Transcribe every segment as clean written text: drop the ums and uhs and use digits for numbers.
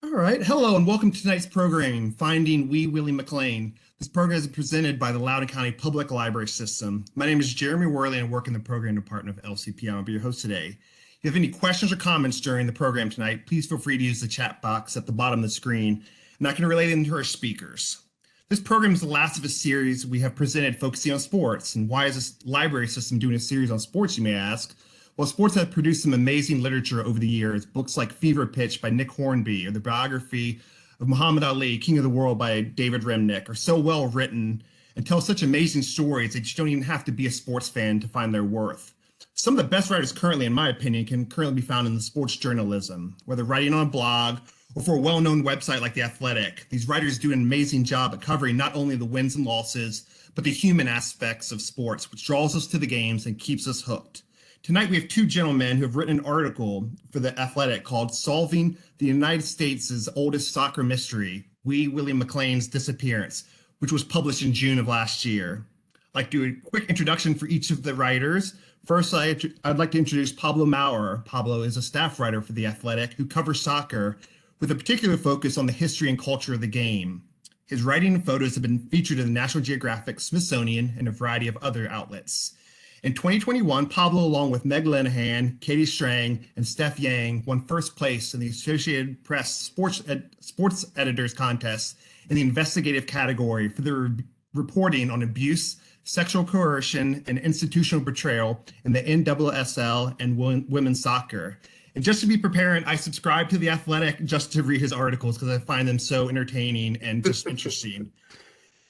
All right. Hello and welcome to tonight's programming, Finding Willie McLean. This program is presented by the Loudoun County Public Library System. My name is Jeremy Worley and I work in the program department of LCP. I'll be your host today. If you have any questions or comments during the program tonight, please feel free to use the chat box at the bottom of the screen, and I can relay them to our speakers. This program is the last of a series we have presented focusing on sports. And why is this library system doing a series on sports, you may ask? Well, sports have produced some amazing literature over the years. Books like Fever Pitch by Nick Hornby or the biography of Muhammad Ali, King of the World by David Remnick are so well written and tell such amazing stories that you don't even have to be a sports fan to find their worth. Some of the best writers currently, in my opinion, can currently be found in the sports journalism, whether writing on a blog or for a well-known website like The Athletic. These writers do an amazing job at covering not only the wins and losses, but the human aspects of sports, which draws us to the games and keeps us hooked. Tonight, we have two gentlemen who have written an article for The Athletic called Solving the United States' Oldest Soccer Mystery, Willie McLean's Disappearance, which was published in June of last year. I'd like to do a quick introduction for each of the writers. First, I'd like to introduce Pablo Maurer. Pablo is a staff writer for The Athletic who covers soccer with a particular focus on the history and culture of the game. His writing and photos have been featured in the National Geographic, Smithsonian, and a variety of other outlets. In 2021, Pablo, along with Meg Linehan, Katie Strang, and Steph Yang, won first place in the Associated Press Sports Editors Contest in the investigative category for their reporting on abuse, sexual coercion, and institutional betrayal in the NWSL and women's soccer. And just to be prepared, I subscribe to The Athletic just to read his articles because I find them so entertaining and just interesting.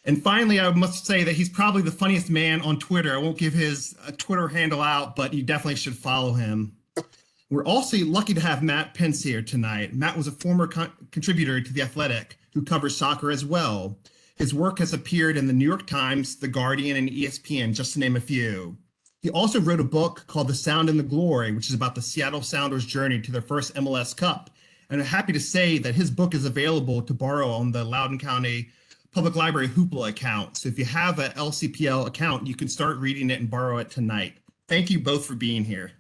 And finally, I must say that he's probably the funniest man on Twitter. I won't give his Twitter handle out, but you definitely should follow him. We're also lucky to have Matt Pentz here tonight. Matt was a former contributor to The Athletic who covers soccer as well. His work has appeared in the New York Times, The Guardian, and ESPN, just to name a few. He also wrote a book called The Sound and the Glory, which is about the Seattle Sounders' journey to their first MLS Cup. And I'm happy to say that his book is available to borrow on the Loudoun County Public Library Hoopla account. So if you have an LCPL account, you can start reading it and borrow it tonight. Thank you both for being here.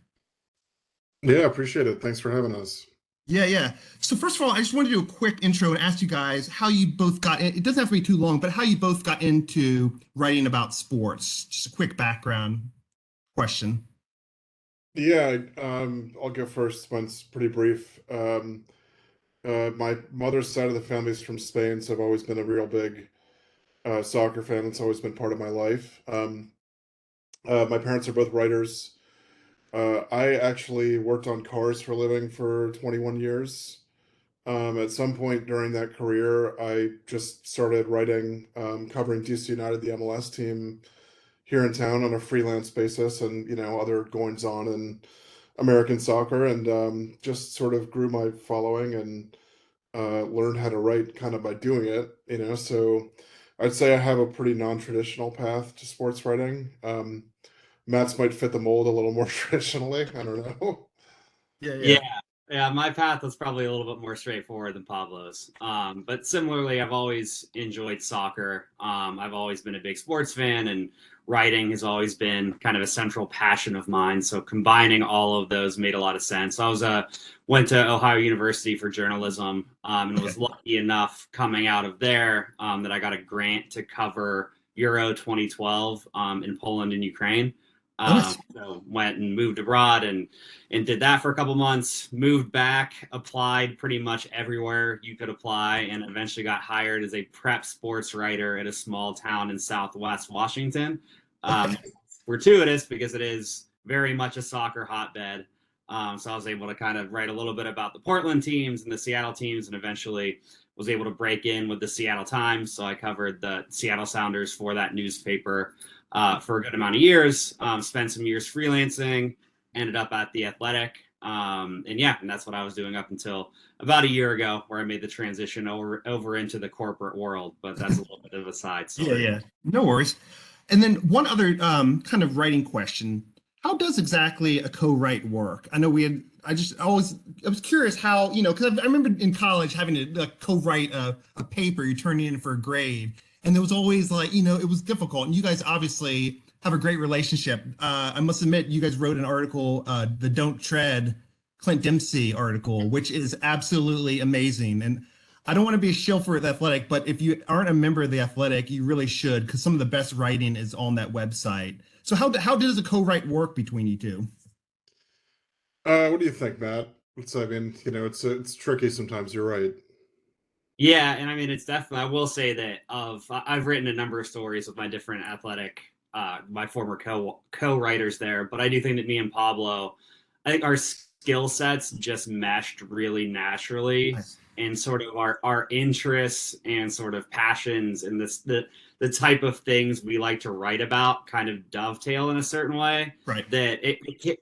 Yeah, appreciate it. Thanks for having us. Yeah. So first of all, I just wanted to do a quick intro and ask you guys how you both got in. It doesn't have to be too long, but how you both got into writing about sports. Just a quick background question. Yeah, I'll go first. Mine's pretty brief. My mother's side of the family is from Spain, so I've always been a real big soccer fan. It's always been part of my life. My parents are both writers. I actually worked on cars for a living for 21 years. At some point during that career, I just started writing, covering DC United, the MLS team here in town on a freelance basis, and other goings on in American soccer, and just sort of grew my following and learned how to write kind of by doing it. So I'd say I have a pretty non-traditional path to sports writing. Matt's might fit the mold a little more traditionally. I don't know. Yeah. My path was probably a little bit more straightforward than Pablo's. But similarly, I've always enjoyed soccer. I've always been a big sports fan, and writing has always been kind of a central passion of mine. So combining all of those made a lot of sense. I went to Ohio University for journalism, and was lucky enough coming out of there that I got a grant to cover Euro 2012 in Poland and Ukraine. So went and moved abroad and did that for a couple months, moved back, applied pretty much everywhere you could apply, and eventually got hired as a prep sports writer at a small town in Southwest Washington. Fortuitous because it is very much a soccer hotbed. So I was able to kind of write a little bit about the Portland teams and the Seattle teams, and eventually was able to break in with the Seattle Times. So I covered the Seattle Sounders for that newspaper for a good amount of years, spent some years freelancing, ended up at The Athletic. And that's what I was doing up until about a year ago, where I made the transition over into the corporate world. But that's a little bit of a side story. Yeah. No worries. And then one other kind of writing question. How does exactly a co-write work? I know I was curious how, because I remember in college having to co-write a paper, you turn it in for a grade. And there was always it was difficult. And you guys obviously have a great relationship. I must admit, you guys wrote an article, the Don't Tread Clint Dempsey article, which is absolutely amazing. And I don't want to be a shill for The Athletic, but if you aren't a member of The Athletic, you really should, because some of the best writing is on that website. So how does a co-write work between you two? What do you think, Matt? I mean, it's tricky sometimes. You're right. Yeah, and I mean it's definitely. I will say that I've written a number of stories with my different athletic, my former co-writers there, but I do think that me and Pablo, I think our skill sets just meshed really naturally, Nice. and sort of our interests and sort of passions and the type of things we like to write about kind of dovetail in a certain way. Right. That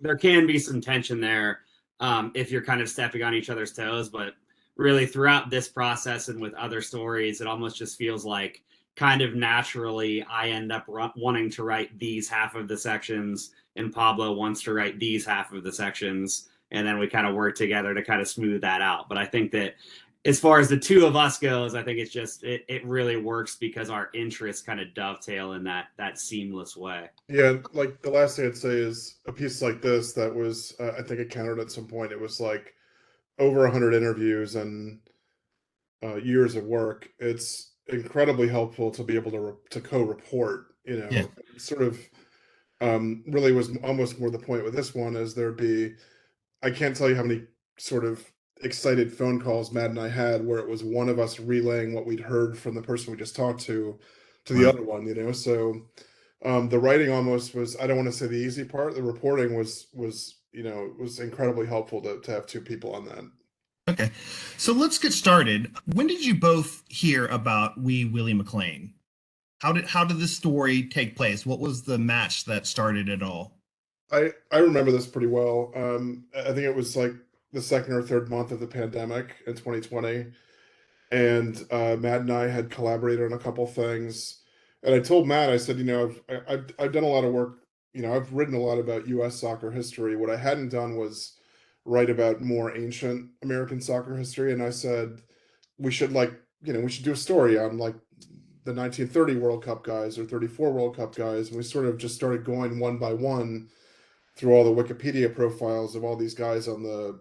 there can be some tension there, if you're kind of stepping on each other's toes, but really throughout this process and with other stories, it almost just feels like kind of naturally I end up wanting to write these half of the sections, and Pablo wants to write these half of the sections, and then we kind of work together to kind of smooth that out. But I think that as far as the two of us goes, I think it's just it really works because our interests kind of dovetail in that seamless way. Yeah, like the last thing I'd say is a piece like this that was, I think it counted at some point. It was like over 100 interviews and years of work. It's incredibly helpful to be able to co-report. Yeah. Sort of really was almost more the point with this one is there'd be, I can't tell you how many sort of excited phone calls Matt and I had where it was one of us relaying what we'd heard from the person we just talked to the Right. other one. So the writing almost was, I don't want to say the easy part. The reporting was incredibly helpful to have two people on that. Okay. So let's get started. When did you both hear about Wee Willie McLean? How did this story take place? What was the match that started it all? I remember this pretty well. I think it was like the second or third month of the pandemic in 2020, and Matt and I had collaborated on a couple things. And I told Matt, I said, I've done a lot of work. I've written a lot about U.S. soccer history. What I hadn't done was write about more ancient American soccer history. And I said, we should we should do a story on like the 1930 World Cup guys or 34 World Cup guys. And we sort of just started going one by one through all the Wikipedia profiles of all these guys on the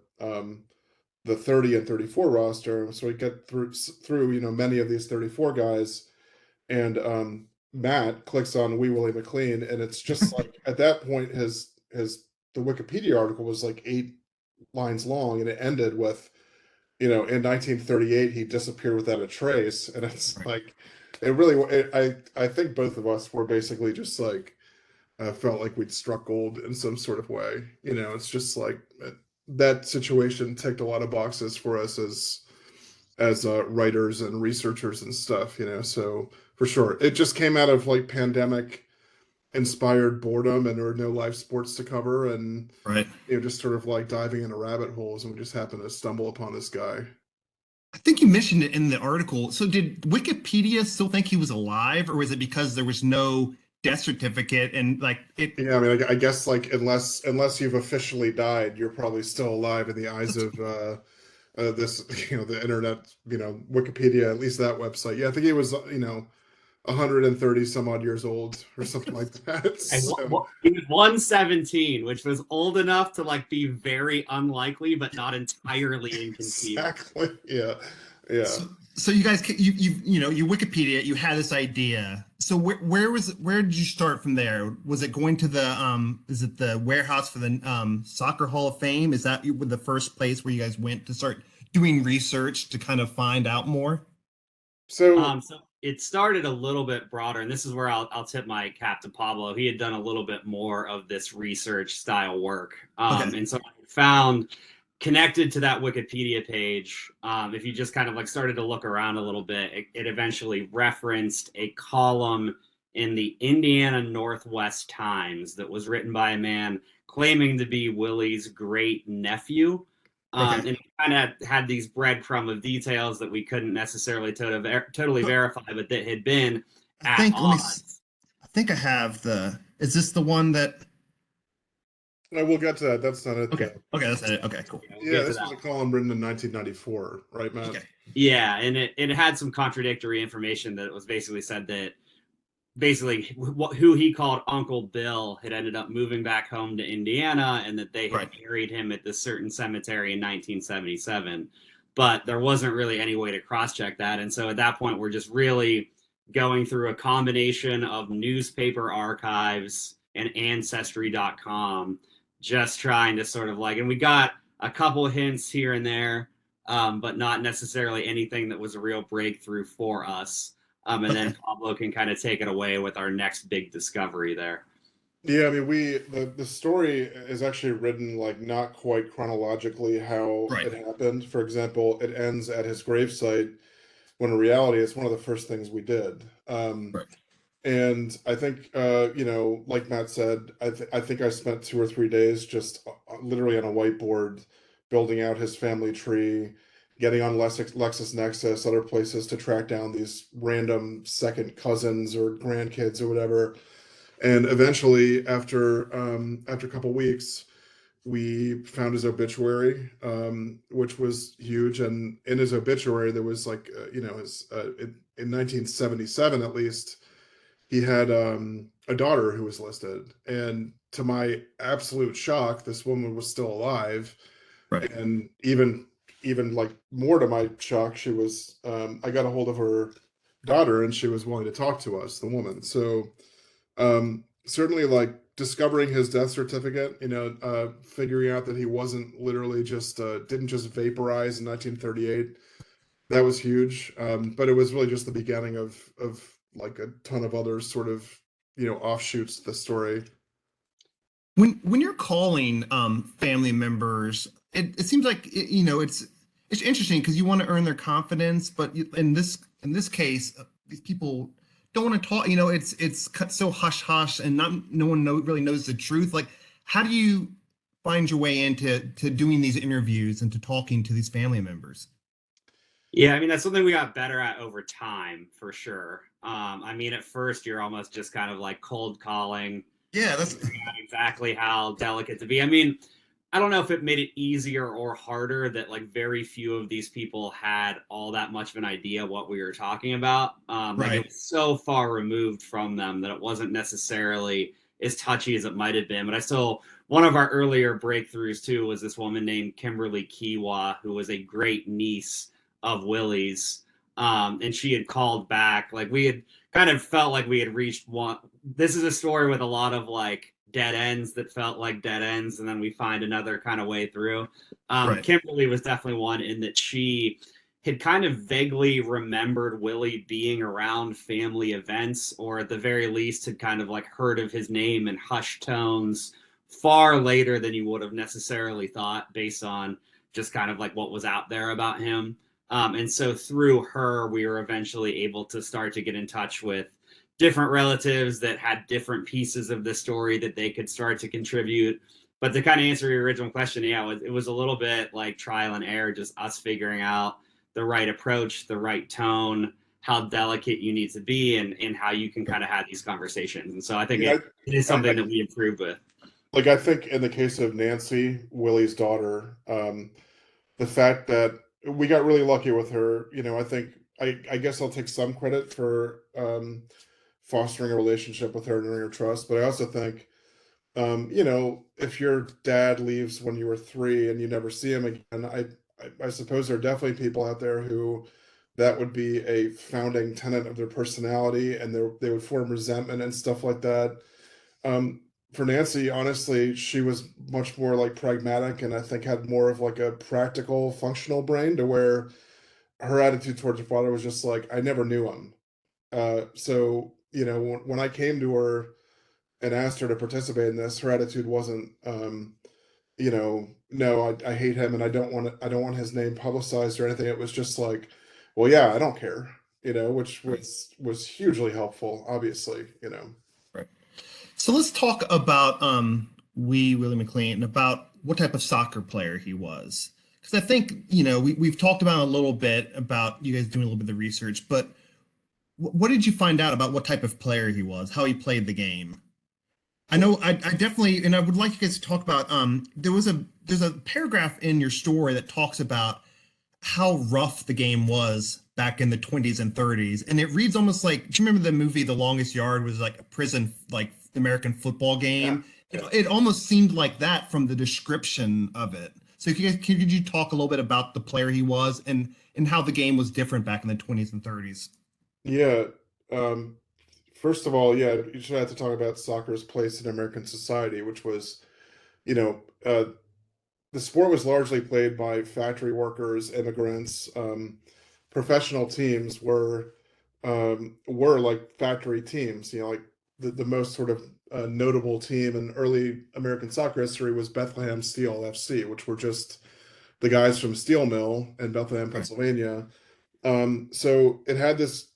30 and 34 roster. So we get through many of these 34 guys, and Matt clicks on Wee Willie McLean, and it's just like at that point the Wikipedia article was like 8 lines long, and it ended with in 1938 he disappeared without a trace, and it's Right. like I think both of us were basically just like felt like we'd struck gold in some sort of way. It's just like that situation ticked a lot of boxes for us as writers and researchers and stuff. So for sure, it just came out of like pandemic inspired boredom, and there were no live sports to cover, and Right. just sort of like diving into rabbit holes, and we just happened to stumble upon this guy. I think you mentioned it in the article. So did Wikipedia still think he was alive, or was it because there was no death certificate and like it? Yeah, I mean, I guess like unless you've officially died, you're probably still alive in the eyes of this, the internet, Wikipedia, at least that website. Yeah, I think he was, 130 some odd years old or something like that. And So, he was 117, which was old enough to like be very unlikely, but not entirely inconceivable. exactly. Yeah. Yeah. So you guys, you Wikipedia, you had this idea. So where did you start from there? Was it going to is it the warehouse for the Soccer Hall of Fame? Is that the first place where you guys went to start doing research to kind of find out more? So, So it started a little bit broader, and this is where I'll tip my cap to Pablo. He had done a little bit more of this research style work, Okay. and so I found connected to that Wikipedia page. If you just kind of like started to look around a little bit, it eventually referenced a column in the Indiana Northwest Times that was written by a man claiming to be Willie's great nephew. Okay. And it kind of had these breadcrumb of details that we couldn't necessarily totally So verify, but that had been I at think odds. I think I have is this the one that? we'll get to that. That's not it Okay. though. Okay, that's it. Okay, cool. We'll Yeah, get to this that was a one. column written in 1994, right, Matt? Okay. Yeah, and it had some contradictory information that it was basically said that basically who he called Uncle Bill had ended up moving back home to Indiana, and that they had buried him at this certain cemetery in 1977. But there wasn't really any way to cross-check that. And so at that point, we're just really going through a combination of newspaper archives and Ancestry.com, just trying to sort of and we got a couple hints here and there, but not necessarily anything that was a real breakthrough for us. And then Pablo can kind of take it away with our next big discovery there. Yeah, I mean, the story is actually written not quite chronologically how it happened. For example, it ends at his gravesite, when in reality it's one of the first things we did. And I think, like Matt said, I think I spent 2 or 3 days just literally on a whiteboard building out his family tree, getting on LexisNexis, other places to track down these random second cousins or grandkids or whatever. And eventually, after a couple weeks, we found his obituary, which was huge. And in his obituary, there was in 1977 at least, he had a daughter who was listed. And to my absolute shock, this woman was still alive. And even more to my shock, she was, I got a hold of her daughter and she was willing to talk to us, the woman. So certainly discovering his death certificate, figuring out that he wasn't literally just, didn't just vaporize in 1938. That was huge. But it was really just the beginning of a ton of other sort of, offshoots to the story. When you're calling family members, it seems like it's interesting because you want to earn their confidence, but in this case, these people don't want to talk. It's so hush hush, and no one really knows the truth. How do you find your way into doing these interviews and to talking to these family members? Yeah, I mean, that's something we got better at over time, for sure. I mean, at first you're almost just kind of cold calling. Yeah, that's exactly how delicate to be. I mean, I don't know if it made it easier or harder that very few of these people had all that much of an idea what we were talking about. It was so far removed from them that it wasn't necessarily as touchy as it might have been. But one of our earlier breakthroughs too was this woman named Kimberly Kiwa, who was a great niece of Willie's. And she had called back. We had kind of felt like we had reached one. This is a story with a lot of dead ends that felt like dead ends, and then we find another kind of way through. Kimberly was definitely one in that she had kind of vaguely remembered Willie being around family events, or at the very least had kind of heard of his name in hushed tones far later than you would have necessarily thought, based on just kind of what was out there about him. And so through her, we were eventually able to start to get in touch with different relatives that had different pieces of the story that they could start to contribute. But to kind of answer your original question, yeah, it was a little bit like trial and error, just us figuring out the right approach, the right tone, how delicate you need to be, and how you can kind of have these conversations. And so I think it is something that we improved with. I think in the case of Nancy, Willie's daughter, the fact that we got really lucky with her, I think I guess I'll take some credit for fostering a relationship with her and earning her trust. But I also think, if your dad leaves when you were 3 and you never see him again, I suppose there are definitely people out there who that would be a founding tenet of their personality, and they would form resentment and stuff like that. For Nancy, honestly, she was much more pragmatic, and I think had more of a practical, functional brain, to where her attitude towards her father was just I never knew him. So, when I came to her and asked her to participate in this, her attitude wasn't, no, I hate him and I don't want his name publicized or anything. It was just well, yeah, I don't care, which was hugely helpful, obviously, Right. So let's talk about Willie McLean, about what type of soccer player he was. Because I think, we've talked about a little bit about you guys doing a little bit of the research, but what did you find out about what type of player he was, how he played the game? I know I definitely, and I would like you guys to talk about, there's a paragraph in your story that talks about how rough the game was back in the 20s and 30s. And it reads almost like, do you remember the movie The Longest Yard was like a prison, like American football game? Yeah. It almost seemed like that from the description of it. So could you talk a little bit about the player he was and how the game was different back in the 20s and 30s? Yeah. Um, First of all, yeah, you should have to talk about soccer's place in American society, which was, you know, the sport was largely played by factory workers, immigrants. Professional teams were like factory teams. You know, like the most sort of notable team in early American soccer history was Bethlehem Steel FC, which were just the guys from Steel Mill in Bethlehem, Right. Pennsylvania. So it had this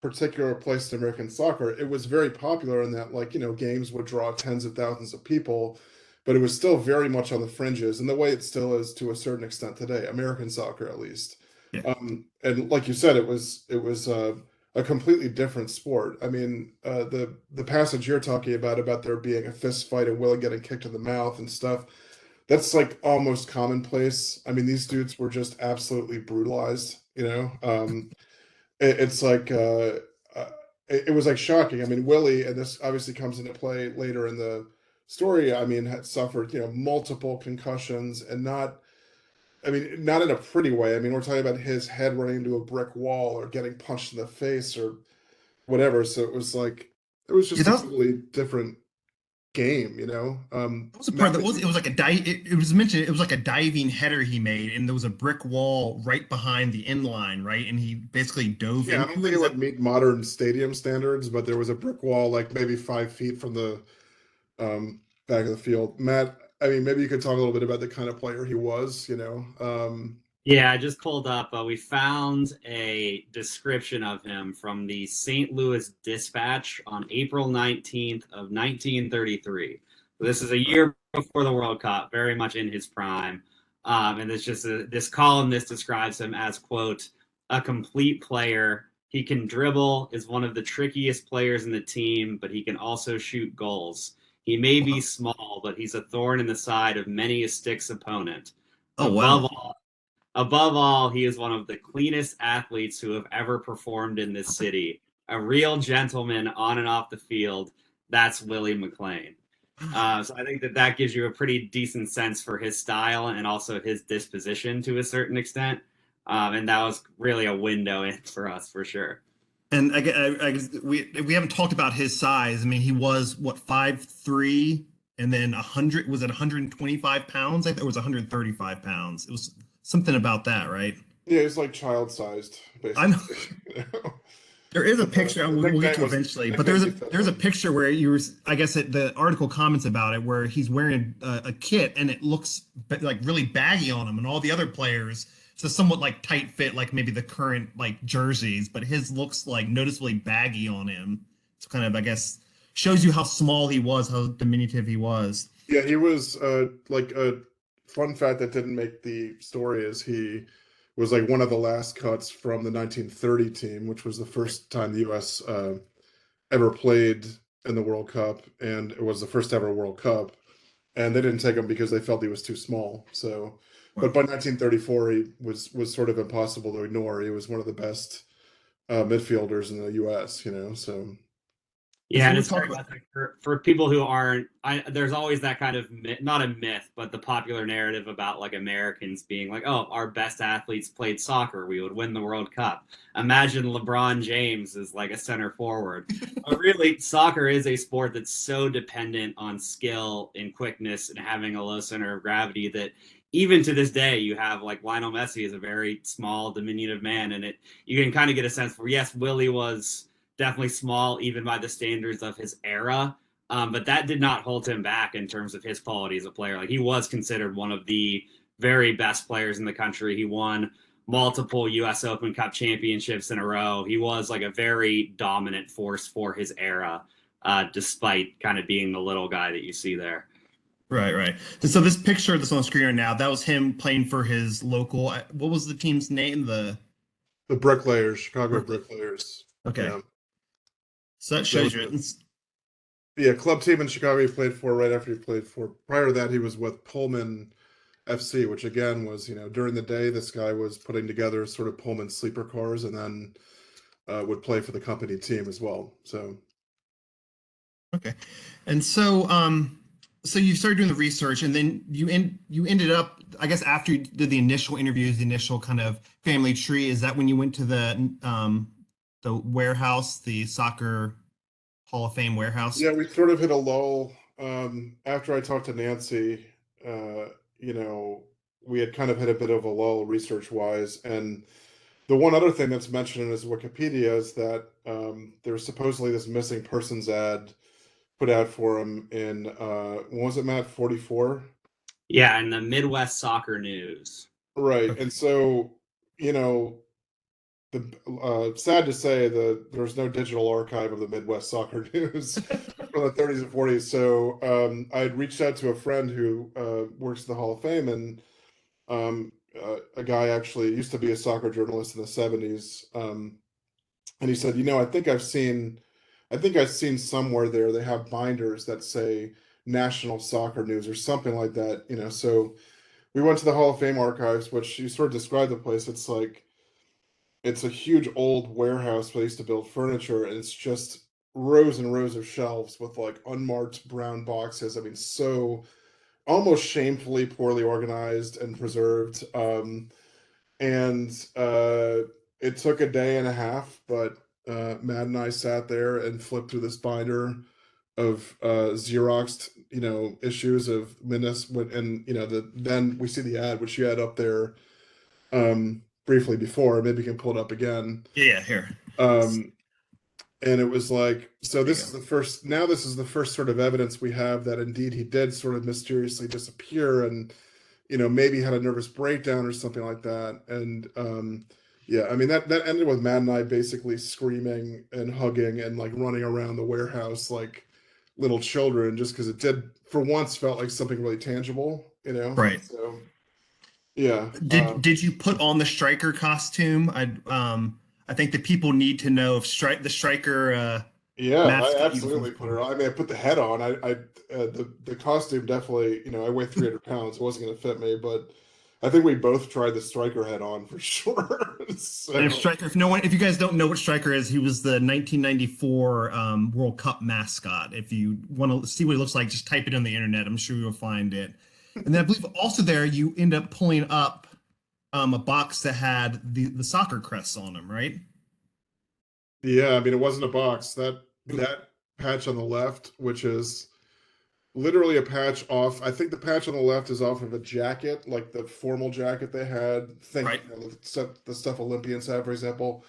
particular place in American soccer. It was very popular in that, like, games would draw tens of thousands of people, but it was still very much on the fringes, and the way it still is to a certain extent today, American soccer at least. Yeah. And like you said, it was a completely different sport. I mean, the passage you're talking about there being a fist fight and Willie getting kicked in the mouth and stuff, that's like almost commonplace. I mean, these dudes were just absolutely brutalized, it's like it was like shocking. I mean, Willie, and this obviously comes into play later in the story. I mean, had suffered multiple concussions, and not in a pretty way. I mean, we're talking about his head running into a brick wall or getting punched in the face or whatever. So it was like it was Yeah, just a totally different game. that was a part that was it was like a dive. It was mentioned it was like a diving header he made, and there was a brick wall right behind the end line, right? And he basically dove Yeah, I into don't think it. it would meet modern stadium standards, but there was a brick wall like maybe 5 feet from the back of the field. Matt, I mean, maybe you could talk a little bit about the kind of player he was, Yeah, I just pulled up. We found a description of him from the St. Louis Dispatch on April 19th of 1933. So this is a year before the World Cup, very much in his prime. And it's just this columnist describes him as, quote, a complete player. He can dribble, is one of the trickiest players in the team, but he can also shoot goals. He may be small, but he's a thorn in the side of many a Sticks opponent. Oh wow. Above all, he is one of the cleanest athletes who have ever performed in this city. A real gentleman on and off the field. That's Willie McLean. So I think that gives you a pretty decent sense for his style and also his disposition to a certain extent. And that was really a window in for us for sure. And I guess we haven't talked about his size. I mean, he was what 5'3", and then 100 was it 125 pounds? I think it was 135 pounds. It was something about that, right? Yeah, he's like child-sized, I know. basically. There is a picture we'll get to eventually, but there's a picture where I guess the article comments about it where he's wearing a kit and it looks like really baggy on him, and all the other players it's a somewhat like tight fit, like maybe the current like jerseys, but his looks like noticeably baggy on him. It's kind of, I guess, shows you how small he was, how diminutive he was. Yeah, he was like a fun fact that didn't make the story is he was like one of the last cuts from the 1930 team, which was the first time the U.S. Ever played in the World Cup, and it was the first ever World Cup, and they didn't take him because they felt he was too small. So, but by 1934, he was sort of impossible to ignore. He was one of the best midfielders in the U.S. So. Yeah, and it's very much like for people who aren't, there's always that kind of not a myth, but the popular narrative about like Americans being like, oh, our best athletes played soccer, we would win the World Cup. Imagine LeBron James as like a center forward. But really, soccer is a sport that's so dependent on skill and quickness and having a low center of gravity that even to this day, you have like Lionel Messi is a very small, diminutive man, and you can kind of get a sense for, yes, Willie was definitely small even by the standards of his era, but that did not hold him back in terms of his quality as a player. Like he was considered one of the very best players in the country. He won multiple US Open Cup championships in a row. He was like a very dominant force for his era, despite kind of being the little guy that you see there. Right. So this picture that's on screen right now, that was him playing for his local, what was the team's name? The Bricklayers, Chicago Bricklayers. Okay. Yeah. So that shows you. Yeah, club team in Chicago he played for right after he played for. Prior to that, he was with Pullman FC, which again was, during the day, this guy was putting together sort of Pullman sleeper cars and then would play for the company team as well. So, Okay. And so you started doing the research, and then you ended up, I guess, after you did the initial interviews, the initial kind of family tree, is that when you went to the warehouse, the Soccer Hall of Fame warehouse? yeah, we sort of hit a lull. After I talked to Nancy, we had kind of hit a bit of a lull research wise. And the one other thing that's mentioned in his Wikipedia is that there's supposedly this missing persons ad put out for him in, when was it, Matt? 44? Yeah, in the Midwest Soccer News. Right. Okay. And so, you know, sad to say that there's no digital archive of the Midwest Soccer News from the 30s and 40s. So I had reached out to a friend who works at the Hall of Fame, and a guy actually used to be a soccer journalist in the 70s. And he said, I think I've seen somewhere there they have binders that say National Soccer News or something like that. So we went to the Hall of Fame archives, which you sort of described the place. It's a huge old warehouse where they used to build furniture, and it's just rows and rows of shelves with like unmarked brown boxes. I mean, so almost shamefully poorly organized and preserved. And it took a day and a half, but Matt and I sat there and flipped through this binder of Xeroxed, issues of Menace, and then we see the ad which you had up there briefly before. Maybe you can pull it up again. Yeah, here. And it was like, so There this you is the first, now this is the first sort of evidence we have that indeed he did sort of mysteriously disappear, and maybe had a nervous breakdown or something like that. And yeah, I mean that ended with Matt and I basically screaming and hugging and like running around the warehouse like little children, just because it did for once felt like something really tangible. Right. So yeah. Did you put on the striker costume? I think that people need to know if the striker Yeah, I mascot absolutely uniforms. put it on. I mean, I put the head on. The costume definitely, I weigh 300 pounds. It wasn't going to fit me, but I think we both tried the striker head on for sure. So, And if you guys don't know what Striker is, he was the 1994 World Cup mascot. If you want to see what he looks like, just type it on the internet. I'm sure you'll find it. And then I believe also there you end up pulling up a box that had the soccer crests on them, right? yeah, I mean, it wasn't a box. That patch on the left, which is literally a patch off. I think the patch on the left is off of a jacket, like the formal jacket they had. Right. The stuff Olympians have, for example.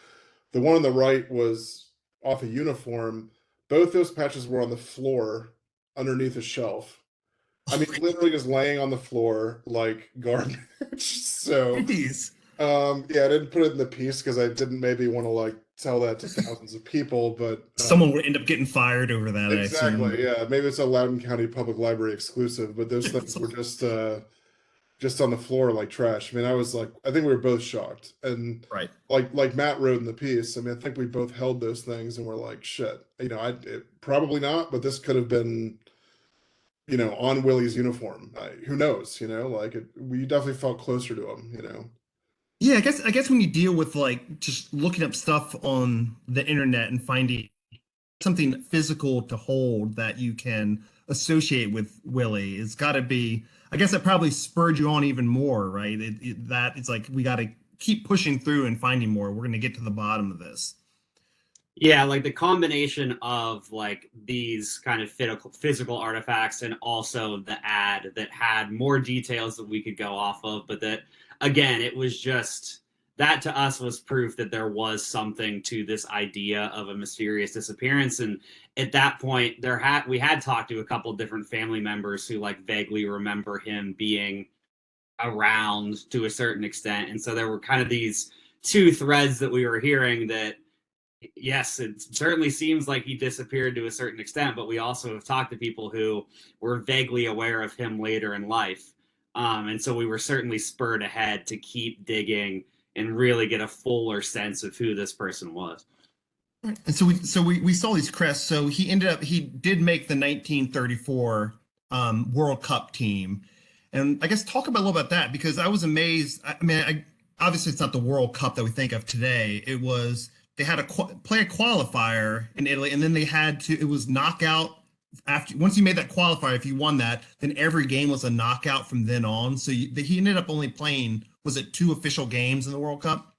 The one on the right was off a uniform. Both those patches were on the floor underneath a shelf. I mean, literally just laying on the floor like garbage. So, Jeez. yeah, I didn't put it in the piece because I didn't maybe want to like tell that to thousands of people, but Someone would end up getting fired over that, I assume. exactly, yeah, maybe it's a Loudoun County Public Library exclusive, but those things were just on the floor like trash. I mean, I think we were both shocked, and Right. like Matt wrote in the piece. I mean, I think we both held those things and we're like, shit, probably not, but this could have been, on Willie's uniform. Who knows? We definitely felt closer to him. Yeah, I guess when you deal with like just looking up stuff on the internet and finding something physical to hold that you can associate with Willie, it's got to be. I guess that probably spurred you on even more, right? It's like we got to keep pushing through and finding more. We're going to get to the bottom of this. Yeah, like the combination of like these kind of physical artifacts and also the ad that had more details that we could go off of, but that again, it was just that to us was proof that there was something to this idea of a mysterious disappearance. And at that point, we had talked to a couple of different family members who like vaguely remember him being around to a certain extent, and so there were kind of these two threads that we were hearing that yes, it certainly seems like he disappeared to a certain extent, but we also have talked to people who were vaguely aware of him later in life. And so we were certainly spurred ahead to keep digging and really get a fuller sense of who this person was. And so we saw these crests. So he did make the 1934 World Cup team. And I guess talk about a little about that because I was amazed. I mean, obviously it's not the World Cup that we think of today. It was they had to play a qualifier in Italy, and then they had to. It was knockout after once you made that qualifier. If you won that, then every game was a knockout from then on. So he ended up only playing was it 2 official games in the World Cup?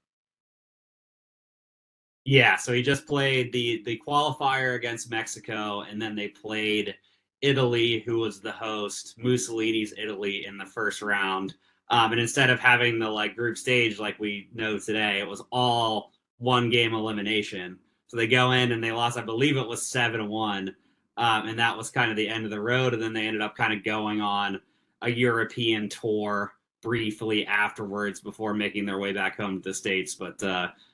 Yeah, so he just played the qualifier against Mexico, and then they played Italy, who was the host, Mussolini's Italy in the first round. And instead of having the like group stage like we know today, it was all one game elimination. So they go in and they lost, I believe it was 7-1. And that was kind of the end of the road. And then they ended up kind of going on a European tour briefly afterwards before making their way back home to the States. But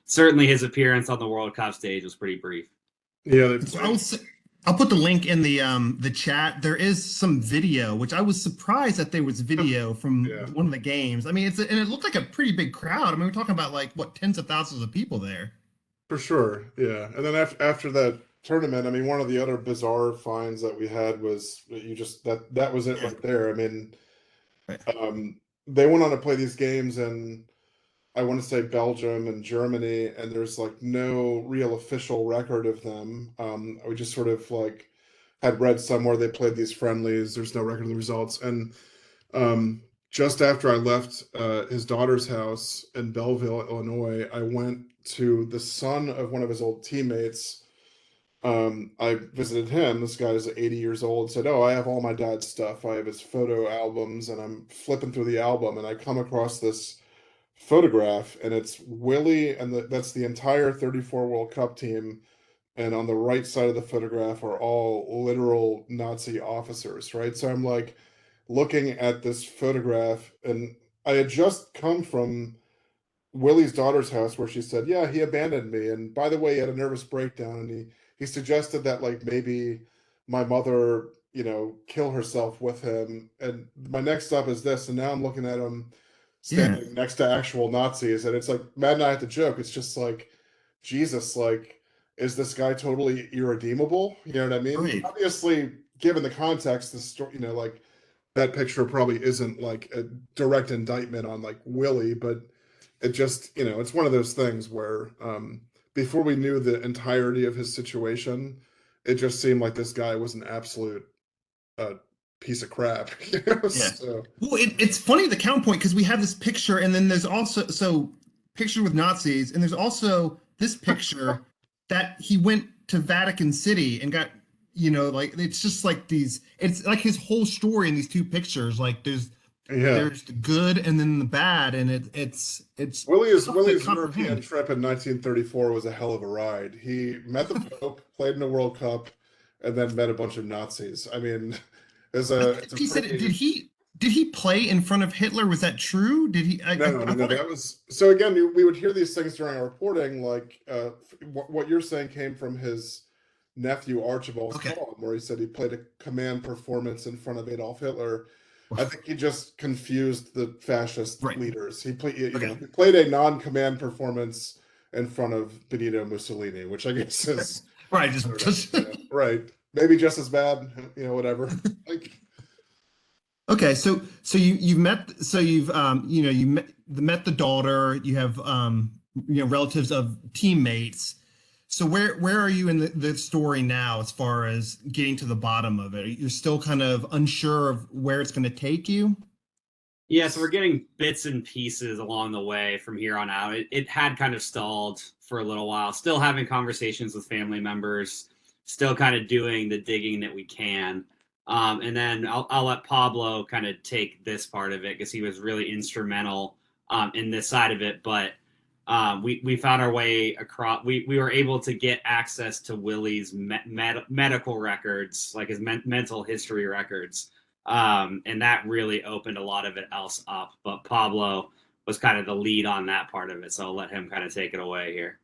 certainly his appearance on the World Cup stage was pretty brief. Yeah, they So played. I'll put the link in the chat. There is some video, which I was surprised that there was video from Yeah. one of the games. I mean, and it looked like a pretty big crowd. I mean, we're talking about like what tens of thousands of people there. For sure, yeah. And then after that tournament, I mean, one of the other bizarre finds that we had was you just that was it Yeah. right there. I mean, Right. they went on to play these games in I want to say Belgium and Germany, and there's like no real official record of them. We just sort of like had read somewhere they played these friendlies. There's no record of the results, and just after I left his daughter's house in Belleville, Illinois, I went to the son of one of his old teammates. I visited him. This guy is 80 years old. Said, "Oh, I have all my dad's stuff. I have his photo albums." And I'm flipping through the album, and I come across this photograph, and it's Willie, and that's the entire 34 World Cup team. And on the right side of the photograph are all literal Nazi officers, right? So I'm like looking at this photograph, and I had just come from Willie's daughter's house where she said, "Yeah, he abandoned me." And by the way, he had a nervous breakdown, and he suggested that like maybe my mother, kill herself with him. And my next stop is this, and now I'm looking at him Yeah. standing next to actual Nazis, and it's like Matt and I had to joke. It's just like, Jesus, like, is this guy totally irredeemable? You know what I mean? Right. Obviously, given the context, the story, like that picture probably isn't like a direct indictment on like Willie, but it just, it's one of those things where before we knew the entirety of his situation, it just seemed like this guy was an absolute uh, piece of crap. Yeah. So Well, it's funny the counterpoint because we have this picture, and then there's also picture with Nazis, and there's also this picture that he went to Vatican City and got, like it's just like these. It's like his whole story in these two pictures. Like yeah, there's the good and then the bad, and it's tough to Willie's European comprehend. trip in 1934 was a hell of a ride. He met the Pope, played in a World Cup, and then met a bunch of Nazis. I mean, I it's think a he said, pretty did he play in front of Hitler? Was that true? Did he? no. That was so. Again, we would hear these things during our reporting. Like what you're saying came from his nephew Archibald's Okay. poem, where he said he played a command performance in front of Adolf Hitler. I think he just confused the fascist Right. leaders. He played, Okay. he played a non-command performance in front of Benito Mussolini, which I guess is Right. I don't Just know, right. Maybe just as bad, whatever. Like, Okay, so you've met the daughter, you have relatives of teammates. So where are you in the story now as far as getting to the bottom of it? You're still kind of unsure of where it's going to take you? Yeah, so we're getting bits and pieces along the way from here on out. It had kind of stalled for a little while, still having conversations with family members, still kind of doing the digging that we can. And then I'll let Pablo kind of take this part of it because he was really instrumental in this side of it. But we found our way across. We were able to get access to Willie's medical records, like his mental history records, and that really opened a lot of it else up. But Pablo was kind of the lead on that part of it, so I'll let him kind of take it away here.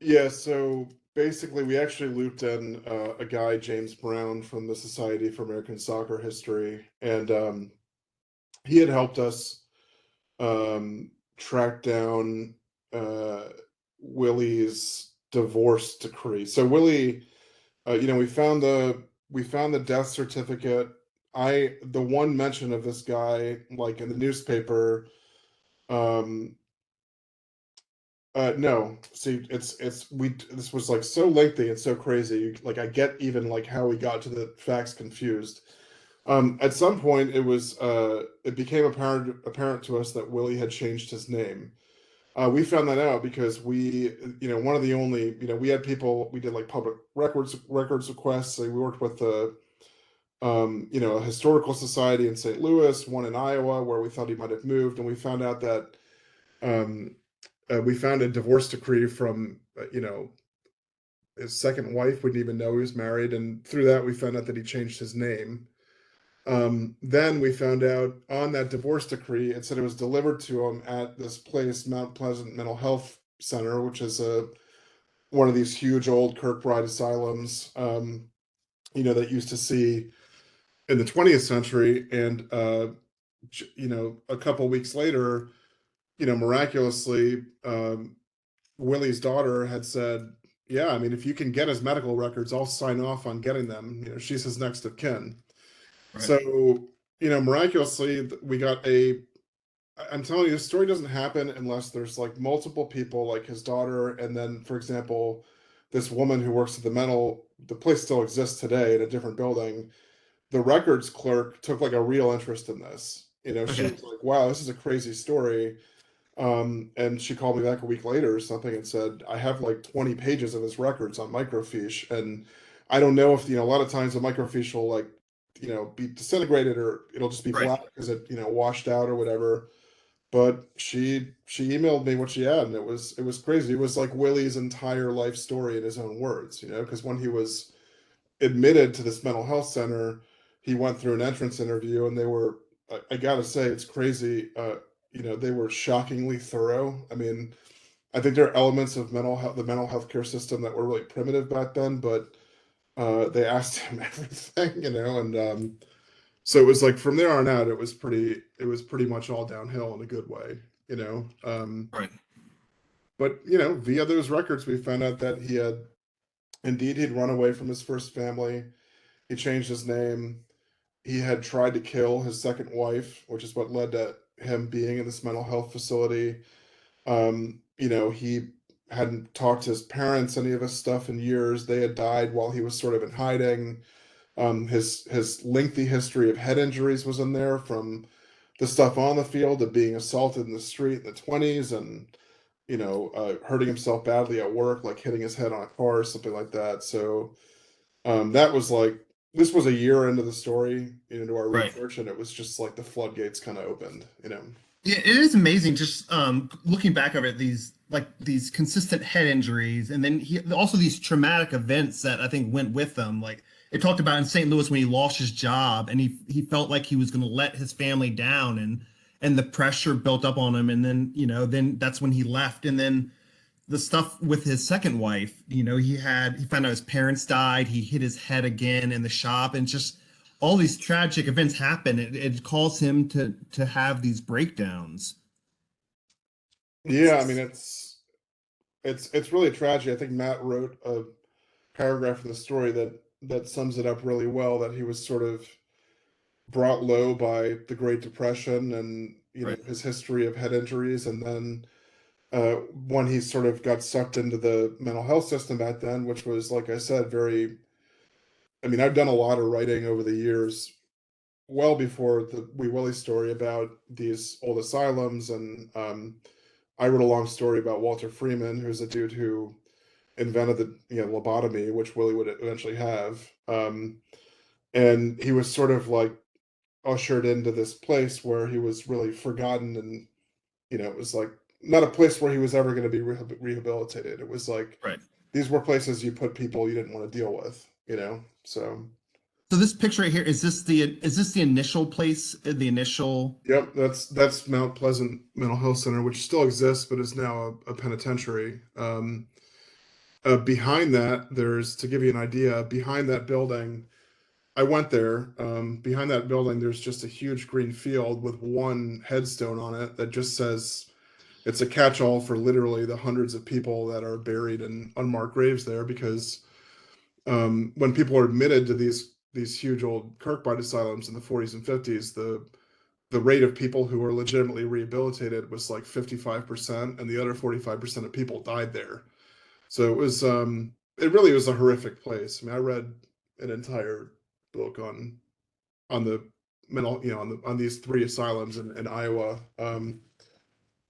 yeah, so basically we actually looped in a guy, James Brown, from the Society for American Soccer History, and he had helped us track down Willie's divorce decree. So Willie, we found the death certificate the one mention of this guy, like in the newspaper, um, no, see, this was like so lengthy and so crazy. Like I get even like how we got to the facts confused. At some point, it became apparent to us that Willie had changed his name. We found that out because one of the only, we had people, we did like public records requests. So we worked with a historical society in St. Louis, one in Iowa, where we thought he might have moved, and we found out that um, we found a divorce decree from his second wife. We didn't even know he was married, and through that we found out that he changed his name. Then we found out on that divorce decree, it said it was delivered to him at this place, Mount Pleasant Mental Health Center, which is one of these huge old Kirkbride asylums, that used to see in the 20th century. And, a couple weeks later, miraculously, Willie's daughter had said, yeah, I mean, if you can get his medical records, I'll sign off on getting them. She's his next of kin. Right. So, miraculously, we got I'm telling you, this story doesn't happen unless there's like multiple people, like his daughter, and then, for example, this woman who works at the place still exists today in a different building. The records clerk took like a real interest in this. She Okay. was like, wow, this is a crazy story. And she called me back a week later or something and said, I have like 20 pages of his records on microfiche. And I don't know if, a lot of times the microfiche will like, be disintegrated or it'll just be Right. black because it, washed out or whatever. But she emailed me what she had, and it was crazy. It was like Willie's entire life story in his own words, because when he was admitted to this mental health center, he went through an entrance interview, and I gotta say, it's crazy. They were shockingly thorough. I mean, I think there are elements of the mental health care system that were really primitive back then, but they asked him everything, and so it was like from there on out, it was pretty much all downhill in a good way, you know. Right. But via those records, we found out that he'd run away from his first family. He changed his name. He had tried to kill his second wife, which is what led to him being in this mental health facility. He hadn't talked to his parents any of his stuff in years. They had died while he was sort of in hiding. His lengthy history of head injuries was in there, from the stuff on the field to being assaulted in the street in the 20s, and hurting himself badly at work, like hitting his head on a car or something like that. So that was like, this was a year into the story, into our Right. research, and it was just like the floodgates kind of opened. Yeah, it is amazing just looking back over it, these consistent head injuries, and then he also these traumatic events that I think went with them. Like it talked about in St. Louis when he lost his job and he felt like he was going to let his family down, and the pressure built up on him, and then that's when he left. And then the stuff with his second wife, he found out his parents died, he hit his head again in the shop, and just all these tragic events happen. It caused him to have these breakdowns. Yeah, I mean, it's really tragic. I think Matt wrote a paragraph in the story that sums it up really well, that he was sort of brought low by the Great Depression and Right. his history of head injuries, and then when he sort of got sucked into the mental health system back then, which was, like I said, very. I mean, I've done a lot of writing over the years, well before the Wee Willie story, about these old asylums, and I wrote a long story about Walter Freeman, who's a dude who invented the lobotomy, which Willie would eventually have. And he was sort of like ushered into this place where he was really forgotten, and it was like not a place where he was ever going to be rehabilitated. It was like Right. these were places you put people you didn't want to deal with. So So this picture right here, is this the initial place, the initial? yep, that's Mount Pleasant Mental Health Center, which still exists but is now a penitentiary. Behind that, to give you an idea, behind that building, I went there. Behind that building, there's just a huge green field with one headstone on it that just says, it's a catch-all for literally the hundreds of people that are buried in unmarked graves there, because when people are admitted to these these huge old Kirkbride asylums in the 40s and 50s, the rate of people who were legitimately rehabilitated was like 55%, and the other 45% of people died there. So it really was a horrific place. I mean, I read an entire book on the mental, on these 3 asylums in Iowa.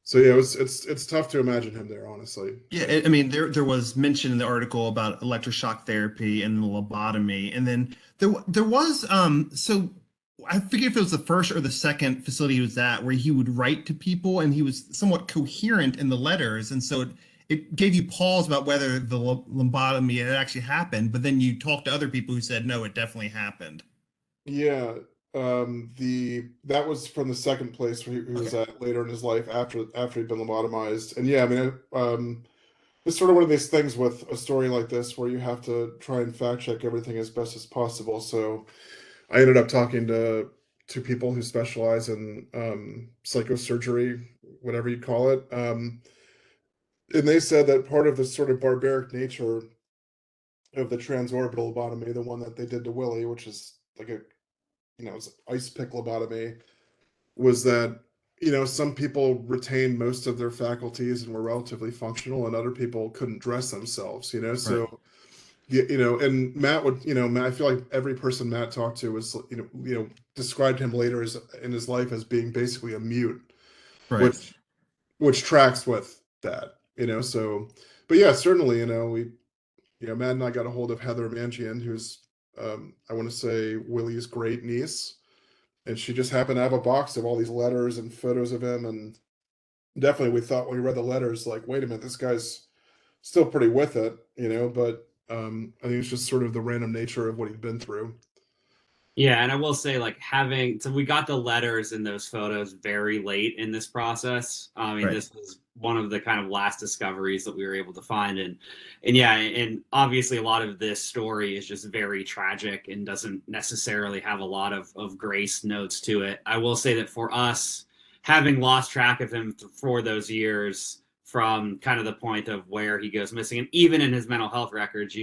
So yeah, it's tough to imagine him there, honestly. Yeah, I mean, there was mention in the article about electroshock therapy and the lobotomy, and then there was so I forget if it was the first or the second facility he was at where he would write to people and he was somewhat coherent in the letters, and so it gave you pause about whether the lobotomy had actually happened, but then you talked to other people who said no, it definitely happened. Yeah, that was from the second place where he was Okay. at later in his life after he'd been lobotomized. And yeah, I mean, it's sort of one of these things with a story like this where you have to try and fact check everything as best as possible. So I ended up talking to people who specialize in psychosurgery, whatever you call it. And they said that part of the sort of barbaric nature of the transorbital lobotomy, the one that they did to Willie, which is like it's ice pick lobotomy, was that some people retained most of their faculties and were relatively functional, and other people couldn't dress themselves. Right. So and Matt would, Matt, I feel like every person Matt talked to was, described him later as in his life as being basically a mute, Right. which tracks with that. So, but yeah, certainly, Matt and I got a hold of Heather Mangian, who's I want to say Willie's great niece, and she just happened to have a box of all these letters and photos of him. And definitely we thought when we read the letters, like, wait a minute, this guy's still pretty with it, but I think it's just sort of the random nature of what he'd been through. Yeah, and I will say, like, so we got the letters and those photos very late in this process. I mean, Right. this was one of the kind of last discoveries that we were able to find, and yeah, and obviously a lot of this story is just very tragic and doesn't necessarily have a lot of grace notes to it. I will say that for us, having lost track of him for those years, from kind of the point of where he goes missing, and even in his mental health records,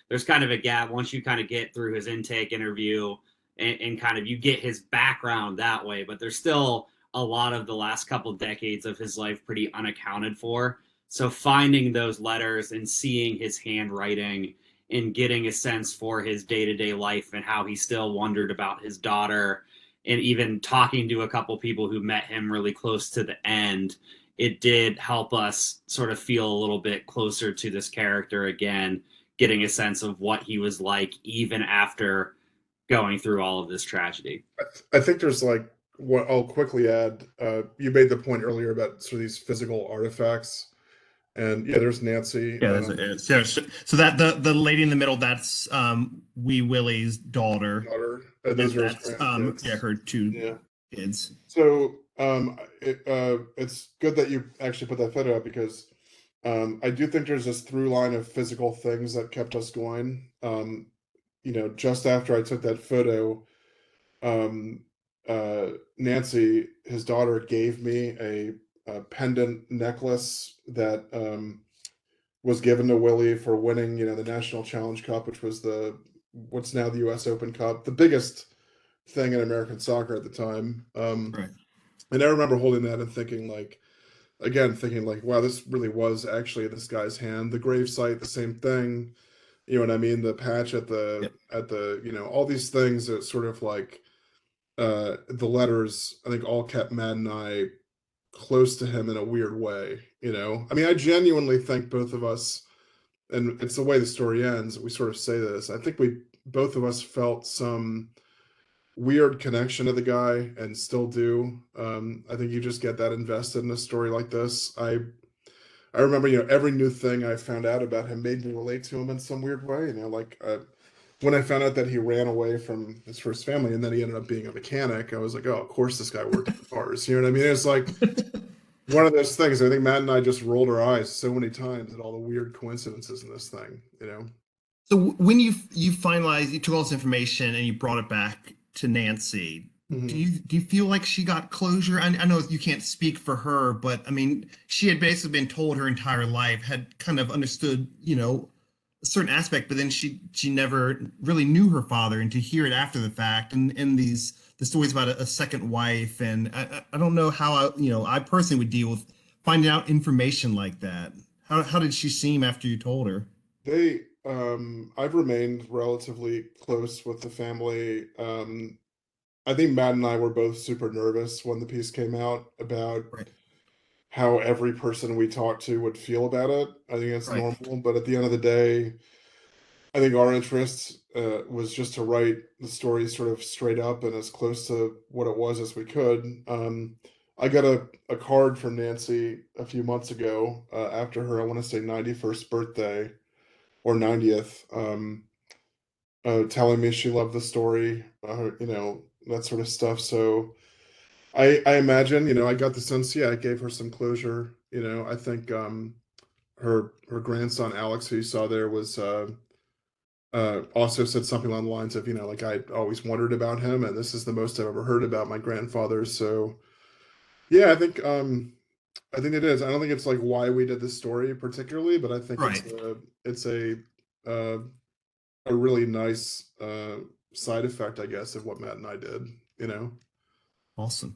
there's kind of a gap once you kind of get through his intake interview and kind of you get his background that way, but there's still a lot of the last couple decades of his life pretty unaccounted for. So finding those letters and seeing his handwriting and getting a sense for his day-to-day life and how he still wondered about his daughter, and even talking to a couple people who met him really close to the end, it did help us sort of feel a little bit closer to this character again, getting a sense of what he was like even after going through all of this tragedy. I think there's like what I'll quickly add. You made the point earlier about sort of these physical artifacts, and yeah, there's Nancy. Yeah, so that the lady in the middle, that's Wee Willie's daughter, Daughter, and and those are his that's yeah, grandkids. her 2 Yeah. kids. So it's good that you actually put that photo up because I do think there's this through line of physical things that kept us going. Just after I took that photo, um, Nancy, his daughter, gave me a pendant necklace that was given to Willie for winning, the National Challenge Cup, which was what's now the U.S. Open Cup, the biggest thing in American soccer at the time. Right. And I remember holding that and thinking like, wow, this really was actually this guy's hand. The gravesite, the same thing. You know what I mean? The patch at Yep. all these things that sort of like the letters, I think all kept Matt and I close to him in a weird way. I mean, I genuinely think both of us, and it's the way the story ends, we sort of say this. I think both of us felt some weird connection to the guy and still do. I think you just get that invested in a story like this. I remember, every new thing I found out about him made me relate to him in some weird way. Like when I found out that he ran away from his first family and then he ended up being a mechanic, I was like, oh, of course this guy worked at the bars. You know what I mean? It's like one of those things. I think Matt and I just rolled our eyes so many times at all the weird coincidences in this thing. So when you finalized, you took all this information and you brought it back to Nancy, do Mhm. you feel like she got closure? I know you can't speak for her, but I mean, she had basically been told her entire life, had kind of understood, certain aspect, but then she never really knew her father, and to hear it after the fact, and the stories about a second wife, and I don't know how I personally would deal with finding out information like that. How did she seem after you told her? I've remained relatively close with the family. I think Matt and I were both super nervous when the piece came out about Right, how every person we talked to would feel about it. I think it's right, normal, but at the end of the day, I think our interest was just to write the story sort of straight up and as close to what it was as we could. I got a card from Nancy a few months ago after her, I want to say 91st birthday or 90th, telling me she loved the story, that sort of stuff. So I imagine, I got the sense, yeah, it gave her some closure. I think her grandson Alex, who you saw there, was also said something along the lines of, like I always wondered about him, and this is the most I've ever heard about my grandfather. So yeah, I think it is. I don't think it's like why we did this story particularly, but I think right. it's uh, a really nice side effect, I guess, of what Matt and I did. You know. Awesome.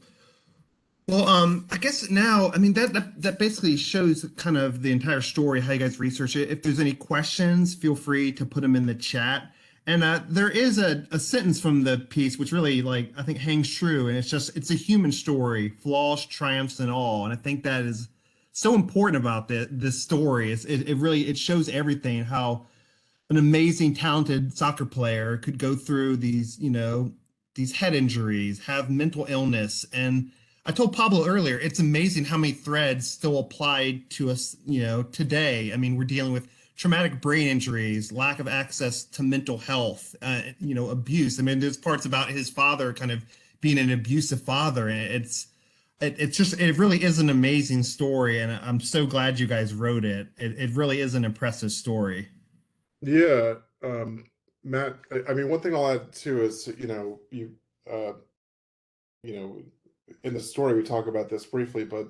Well, I guess now, I mean, that basically shows kind of the entire story, how you guys research it. If there's any questions, feel free to put them in the chat. And there is a sentence from the piece which really, like, I think hangs true, and it's a human story, flaws, triumphs, and all. And I think that is so important about this story. It really it shows everything, how an amazing, talented soccer player could go through these head injuries, have mental illness. And I told Pablo earlier, it's amazing how many threads still apply to us, today. I mean, we're dealing with traumatic brain injuries, lack of access to mental health, abuse. I mean, there's parts about his father kind of being an abusive father, and it really is an amazing story, and I'm so glad you guys wrote it. It really is an impressive story. Yeah, Matt. I mean, one thing I'll add too is, uh, you know, in the story we talk about this briefly, but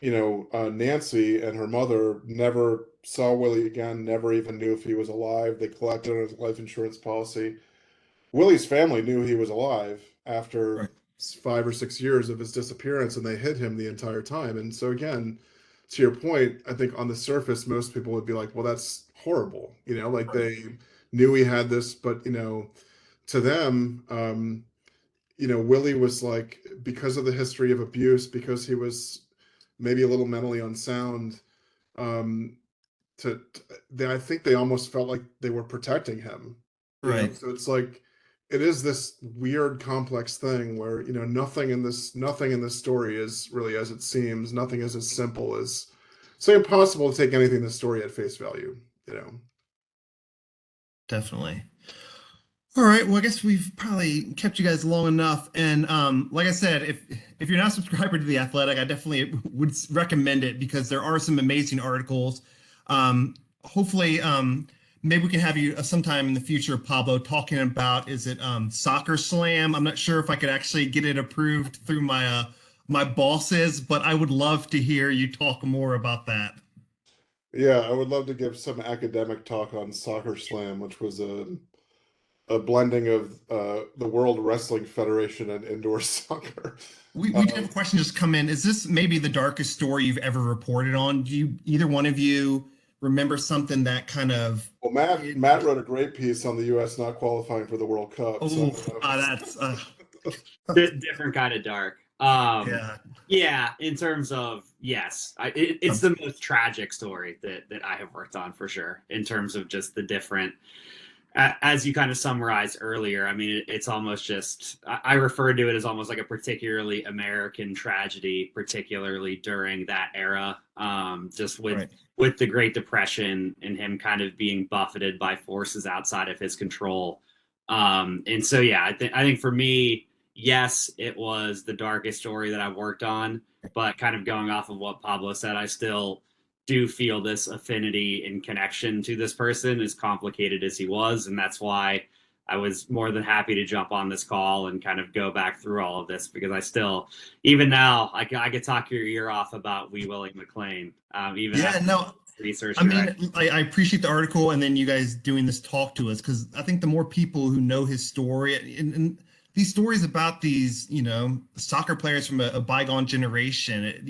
Nancy and her mother never saw Willie again, never even knew if he was alive. They collected on his life insurance policy. Willie's family knew he was alive after Right. 5 or 6 years of his disappearance, and they hid him the entire time. And so, again, to your point, I think on the surface, most people would be like, well, that's horrible. Like Right. they knew he had this, but, to them, Willie was like, because of the history of abuse, because he was maybe a little mentally unsound, um, I think they almost felt like they were protecting him, Right. so it's like it is this weird complex thing where nothing in this story is really as it seems. Nothing is as simple as, it's like impossible to take anything in the story at face value. Definitely. All right. Well, I guess we've probably kept you guys long enough. And like I said, if you're not a subscriber to The Athletic, I definitely would recommend it because there are some amazing articles. Hopefully, maybe we can have you sometime in the future, Pablo, talking about, is it Soccer Slam? I'm not sure if I could actually get it approved through my bosses, but I would love to hear you talk more about that. Yeah, I would love to give some academic talk on Soccer Slam, which was a blending of the World Wrestling Federation and indoor soccer. We did have a question just come in. Is this maybe the darkest story you've ever reported on? Do you, either one of you, remember something that kind of Well, Matt wrote a great piece on the U.S. not qualifying for the World Cup. So I oh, don't know if that's Different kind of dark. yeah, Yeah, in terms of yes, it's the most tragic story that I have worked on for sure. In terms of just the different, as you kind of summarized earlier. I mean, it's almost just I refer to it as almost like a particularly American tragedy, particularly during that era. Just with right. with the Great Depression and him kind of being buffeted by forces outside of his control. And so yeah, I think for me, yes, it was the darkest story that I've worked on, but kind of going off of what Pablo said, I still do feel this affinity and connection to this person, as complicated as he was. And that's why I was more than happy to jump on this call and kind of go back through all of this, because I still, even now, I could talk your ear off about Willie McLean. Even Yeah, after no, researcher. I mean, I appreciate the article and then you guys doing this talk to us, because I think the more people who know his story and these stories about these, soccer players from a bygone generation,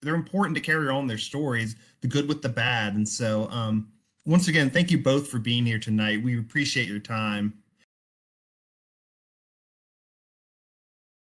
they're important to carry on their stories, the good with the bad. And so, once again, thank you both for being here tonight. We appreciate your time.